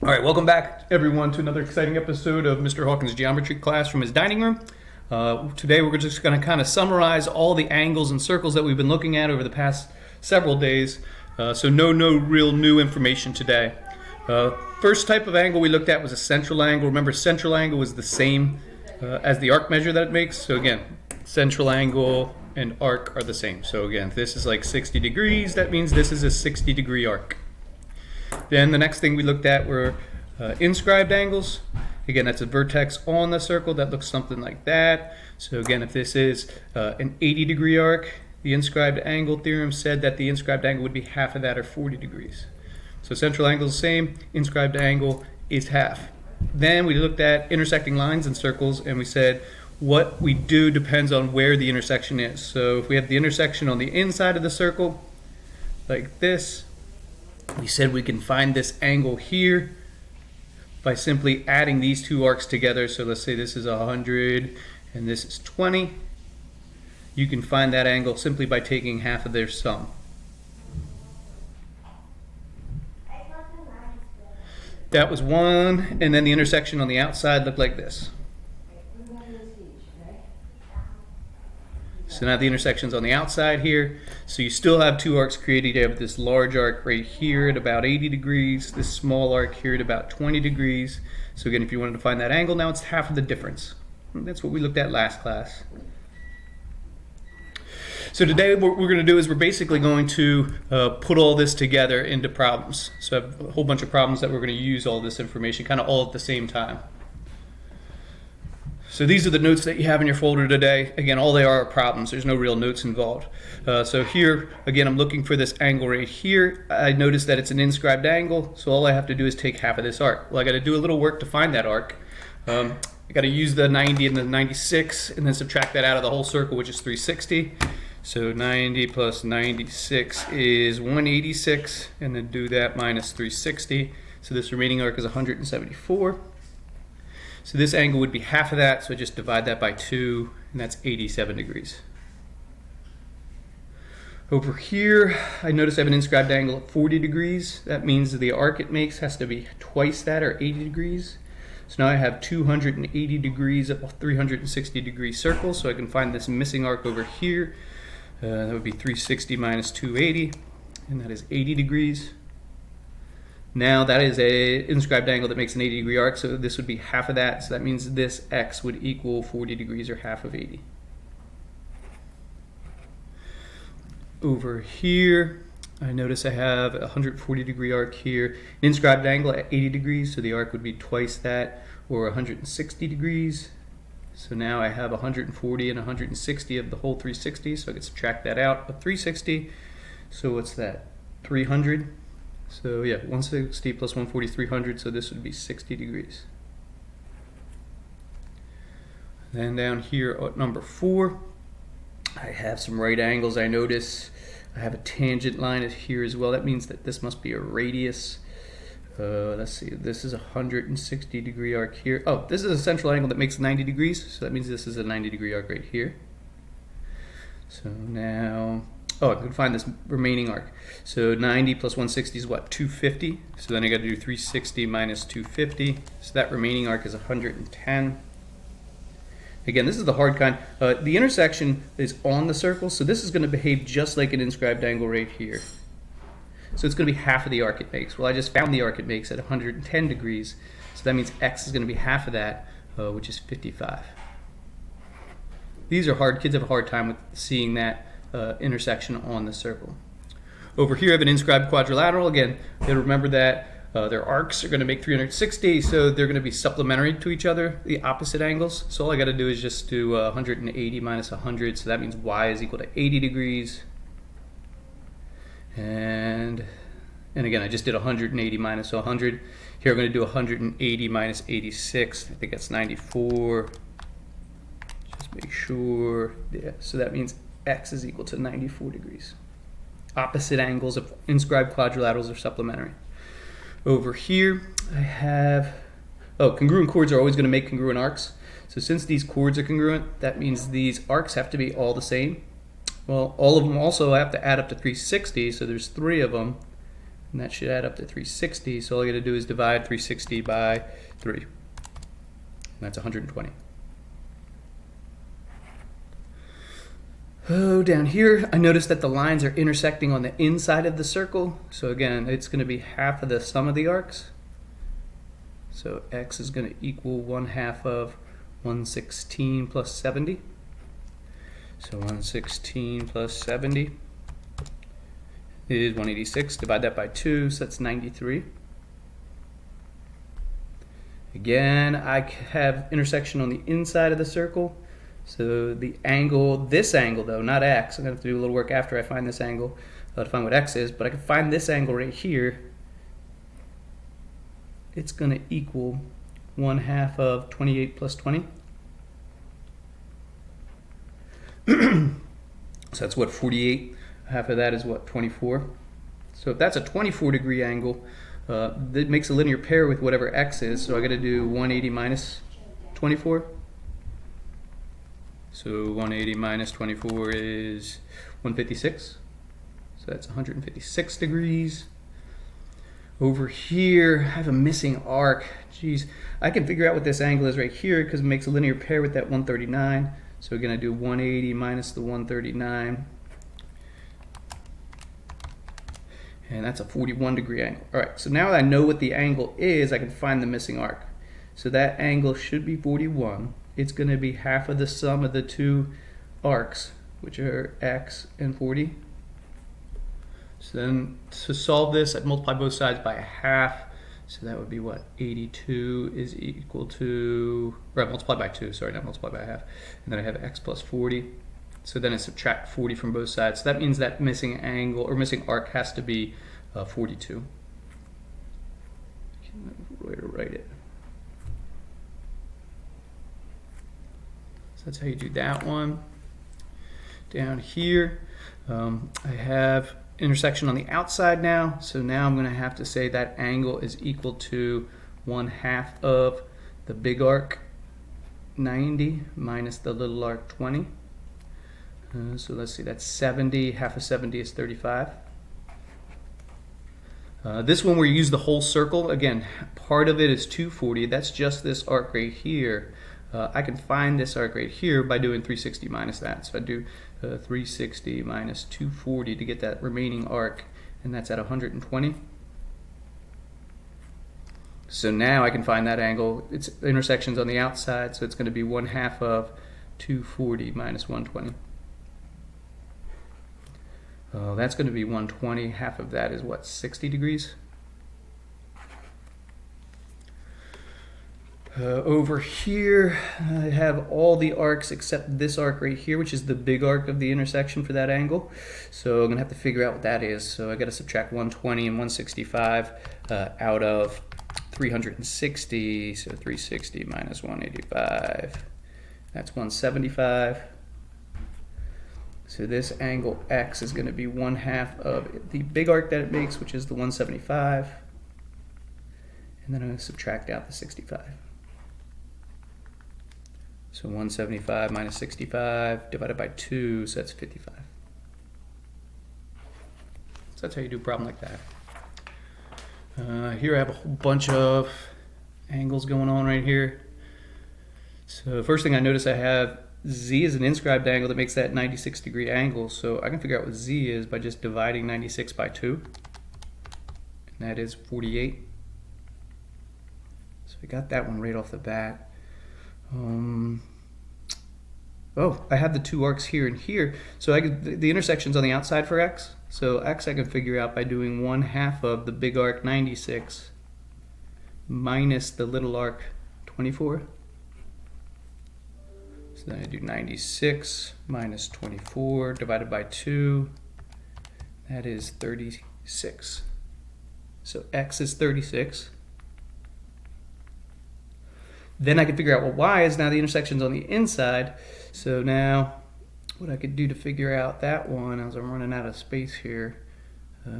All right, welcome back, everyone, to another exciting episode of Mr. Hawkins' geometry class from his dining room. Today, we're just going to kind of summarize all the angles and circles that we've been looking at over the past several days. So no real new information today. First type of angle we looked at was a central angle. Remember, central angle is the same as the arc measure that it makes. So again, central angle and arc are the same. So again, if this is like 60 degrees, that means this is a 60-degree arc. Then the next thing we looked at were inscribed angles. Again, that's a vertex on the circle that looks something like that. So again, if this is an 80-degree arc, the inscribed angle theorem said that the inscribed angle would be half of that, or 40 degrees. So central angle is the same, inscribed angle is half. Then we looked at intersecting lines and circles, and we said what we do depends on where the intersection is. So if we have the intersection on the inside of the circle, like this, we said we can find this angle here by simply adding these two arcs together. So let's say this is 100 and this is 20. You can find that angle simply by taking half of their sum. That was one, and then the intersection on the outside looked like this. So now the intersection's on the outside here. So you still have two arcs created. You have this large arc right here at about 80 degrees, this small arc here at about 20 degrees. So again, if you wanted to find that angle, now it's half of the difference. And that's what we looked at last class. So today what we're going to do is we're basically going to put all this together into problems. So I have a whole bunch of problems that we're going to use all this information kind of all at the same time. So these are the notes that you have in your folder today. Again, all they are problems. There's no real notes involved. So here, again, I'm looking for this angle right here. I noticed that it's an inscribed angle, so all I have to do is take half of this arc. Well, I got to do a little work to find that arc. I got to use the 90 and the 96 and then subtract that out of the whole circle, which is 360. So 90 plus 96 is 186, and then do that minus 360. So this remaining arc is 174. So this angle would be half of that, so I just divide that by 2, and that's 87 degrees. Over here, I notice I have an inscribed angle at 40 degrees. That means the arc it makes has to be twice that, or 80 degrees. So now I have 280 degrees of a 360 degree circle, so I can find this missing arc over here. That would be 360 minus 280, and that is 80 degrees. Now that is an inscribed angle that makes an 80-degree arc, so this would be half of that. So that means this x would equal 40 degrees, or half of 80. Over here, I notice I have a 140-degree arc here. An inscribed angle at 80 degrees, so the arc would be twice that, or 160 degrees. So now I have 140 and 160 of the whole 360, so I can subtract that out of 360. So what's that? 300. So yeah, 160 plus 140 is 300, so this would be 60 degrees. Then down here at number 4, I have some right angles. I notice I have a tangent line here as well. That means that this must be a radius. Let's see, this is a 160-degree arc here. Oh, this is a central angle that makes 90 degrees, so that means this is a 90-degree arc right here. So now, I can find this remaining arc. So 90 plus 160 is what, 250? So then I got to do 360 minus 250. So that remaining arc is 110. Again, this is the hard kind. The intersection is on the circle, so this is going to behave just like an inscribed angle right here. So it's going to be half of the arc it makes. Well, I just found the arc it makes at 110 degrees, so that means x is going to be half of that, which is 55. These are hard. Kids have a hard time with seeing that intersection on the circle. Over here I have an inscribed quadrilateral. Again, you got to remember that their arcs are going to make 360, so they're going to be supplementary to each other, the opposite angles. So all I got to do is just do 180 minus 100, so that means y is equal to 80 degrees. And again, I just did 180 minus 100. Here I'm going to do 180 minus 86. I think that's 94. Just make sure. Yeah, so that means x is equal to 94 degrees. Opposite angles of inscribed quadrilaterals are supplementary. Over here, I have, congruent chords are always going to make congruent arcs. So since these chords are congruent, that means these arcs have to be all the same. Well, all of them also have to add up to 360, so there's 3 of them. And that should add up to 360. So all I got to do is divide 360 by 3. And that's 120. Oh, down here, I noticed that the lines are intersecting on the inside of the circle. So again, it's going to be half of the sum of the arcs. So x is going to equal 1/2 of 116 plus 70. So 116 plus 70 is 186. Divide that by 2, so that's 93. Again, I have intersection on the inside of the circle. So the angle, this angle though, not x, I'm going to have to do a little work after I find this angle to find what x is, but I can find this angle right here. It's going to equal 1/2 of 28 plus 20. So that's what, 48. Half of that is what, 24. So if that's a 24-degree angle, that makes a linear pair with whatever x is. So I got to do 180 minus 24. So 180 minus 24 is 156. So that's 156 degrees. Over here, I have a missing arc. Geez, I can figure out what this angle is right here because it makes a linear pair with that 139. So we're going to do 180 minus the 139. And that's a 41-degree angle. All right, so now that I know what the angle is, I can find the missing arc. So that angle should be 41. It's going to be half of the sum of the two arcs, which are x and 40. So then to solve this, I'd multiply both sides by 1/2. So that would be what? 82 is equal to, or I multiply by 2, sorry, not multiply by 1/2. And then I have x plus 40. So then I subtract 40 from both sides. So that means that missing angle or missing arc has to be 42. Way to write it. So that's how you do that one. Down here, I have intersection on the outside now. So now I'm going to have to say that angle is equal to 1/2 of the big arc 90 minus the little arc 20. So let's see, that's 70. Half of 70 is 35. This one where you use the whole circle, again, part of it is 240. That's just this arc right here. I can find this arc right here by doing 360 minus that. So I do 360 minus 240 to get that remaining arc, and that's at 120. So now I can find that angle. Its intersections on the outside, so it's going to be 1/2 of 240 minus 120. That's going to be 120. Half of that is what, 60 degrees? Over here, I have all the arcs except this arc right here, which is the big arc of the intersection for that angle. So I'm going to have to figure out what that is. So I got to subtract 120 and 165 out of 360. So 360 minus 185. That's 175. So this angle x is going to be 1/2 of the big arc that it makes, which is the 175. And then I'm going to subtract out the 65. So 175 minus 65 divided by 2, so that's 55. So that's how you do a problem like that. Here I have a whole bunch of angles going on right here. So first thing I notice, I have z is an inscribed angle that makes that 96-degree angle. So I can figure out what z is by just dividing 96 by 2. And that is 48. So we got that one right off the bat. Oh, I have the two arcs here and here. So the intersection's on the outside for x. So x I can figure out by doing 1/2 of the big arc 96 minus the little arc 24. So then I do 96 minus 24 divided by 2. That is 36. So x is 36. Then I can figure out what y is. Now the intersection's on the inside. So now what I could do to figure out that one, as I'm running out of space here, I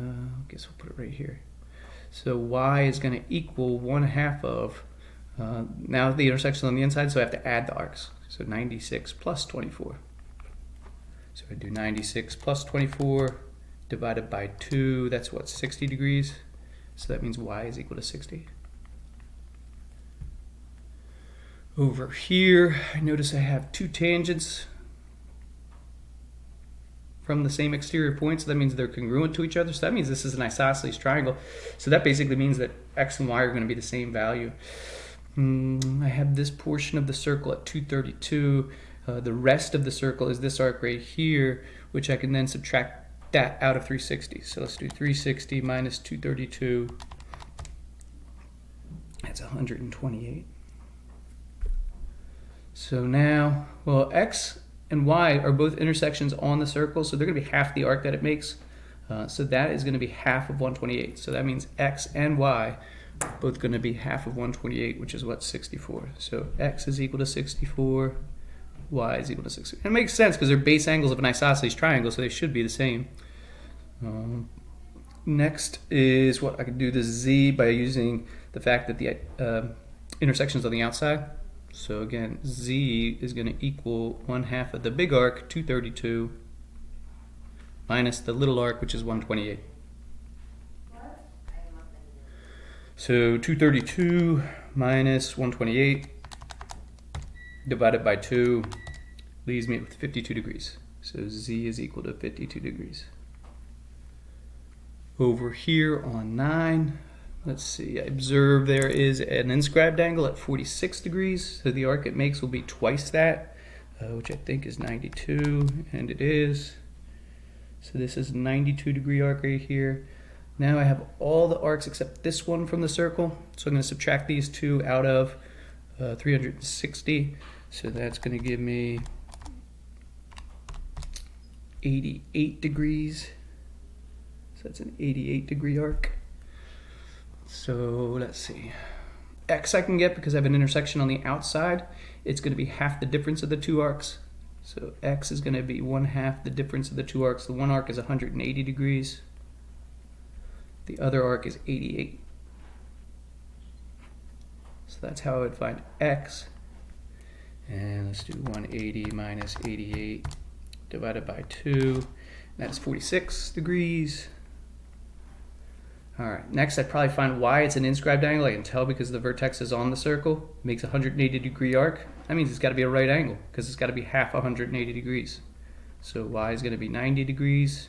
guess we'll put it right here. So y is going to equal 1/2 of, now the intersection's on the inside, so I have to add the arcs. So 96 plus 24. So I do 96 plus 24 divided by 2, that's what, 60 degrees? So that means y is equal to 60. Over here, I notice I have two tangents from the same exterior point, so that means they're congruent to each other. So that means this is an isosceles triangle. So that basically means that x and y are going to be the same value. I have this portion of the circle at 232. The rest of the circle is this arc right here, which I can then subtract that out of 360. So let's do 360 minus 232. That's 128. So now, well, x and y are both intersections on the circle, so they're going to be half the arc that it makes. So that is going to be half of 128. So that means x and y are both going to be half of 128, which is what, 64. So x is equal to 64, y is equal to 60. And it makes sense because they're base angles of an isosceles triangle, so they should be the same. Next is what I could do this z by using the fact that the intersections on the outside. So again, z is going to equal 1/2 of the big arc, 232, minus the little arc, which is 128. So 232 minus 128 divided by 2 leaves me with 52 degrees. So z is equal to 52 degrees. Over here on 9, let's see, I observe there is an inscribed angle at 46 degrees. So the arc it makes will be twice that, which I think is 92, and it is. So this is a 92 degree arc right here. Now I have all the arcs except this one from the circle. So I'm going to subtract these two out of 360. So that's going to give me 88 degrees. So that's an 88 degree arc. So let's see. X I can get because I have an intersection on the outside. It's going to be half the difference of the two arcs. So x is going to be 1/2 the difference of the two arcs. The one arc is 180 degrees. The other arc is 88. So that's how I would find x. And let's do 180 minus 88 divided by 2. That is 46 degrees. All right, next I'd probably find y. It's an inscribed angle. I can tell because the vertex is on the circle. It makes a 180 degree arc. That means it's got to be a right angle because it's got to be half 180 degrees. So y is going to be 90 degrees.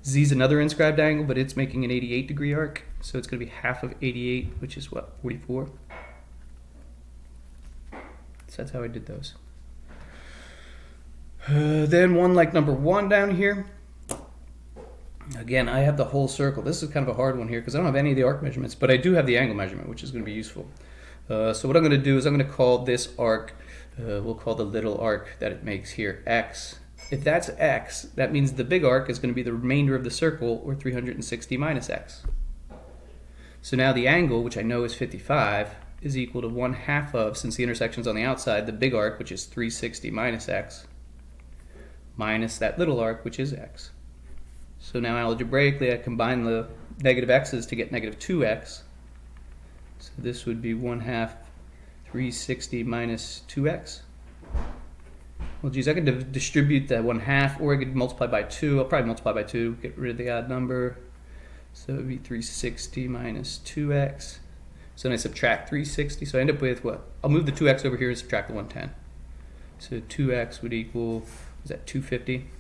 Z is another inscribed angle, but it's making an 88 degree arc. So it's going to be half of 88, which is what, 44? So that's how I did those. Then one like number 1 down here. Again, I have the whole circle. This is kind of a hard one here because I don't have any of the arc measurements, but I do have the angle measurement, which is going to be useful. So what I'm going to do is I'm going to call this arc, we'll call the little arc that it makes here x. If that's x, that means the big arc is going to be the remainder of the circle, or 360 minus x. So now the angle, which I know is 55, is equal to 1/2 of, since the intersection's on the outside, the big arc, which is 360 minus x, minus that little arc, which is x. So now algebraically, I combine the negative x's to get negative 2x. So this would be 1/2 360 minus 2x. Well, geez, I could distribute that 1/2, or I could multiply by 2. I'll probably multiply by 2, get rid of the odd number. So it would be 360 minus 2x. So then I subtract 360. So I end up with what? I'll move the 2x over here and subtract the 110. So 2x would equal, is that 250?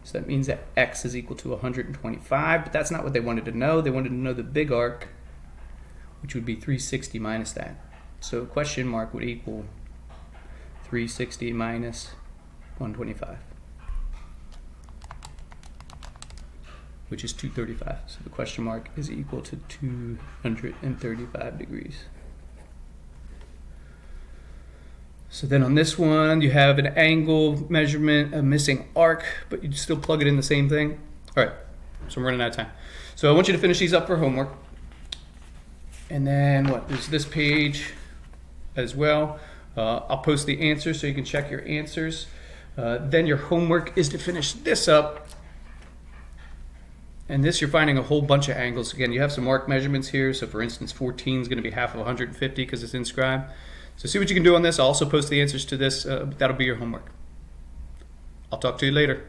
So that means that x is equal to 125, but that's not what they wanted to know. They wanted to know the big arc, which would be 360 minus that. So question mark would equal 360 minus 125, which is 235. So the question mark is equal to 235 degrees. So then on this one, you have an angle measurement, a missing arc, but you still plug it in the same thing. All right, so I'm running out of time. So I want you to finish these up for homework. And then what, there's this page as well. I'll post the answers so you can check your answers. Then your homework is to finish this up. And this, you're finding a whole bunch of angles. Again, you have some arc measurements here. So for instance, 14 is going to be half of 150 because it's inscribed. So see what you can do on this. I'll also post the answers to this. That'll be your homework. I'll talk to you later.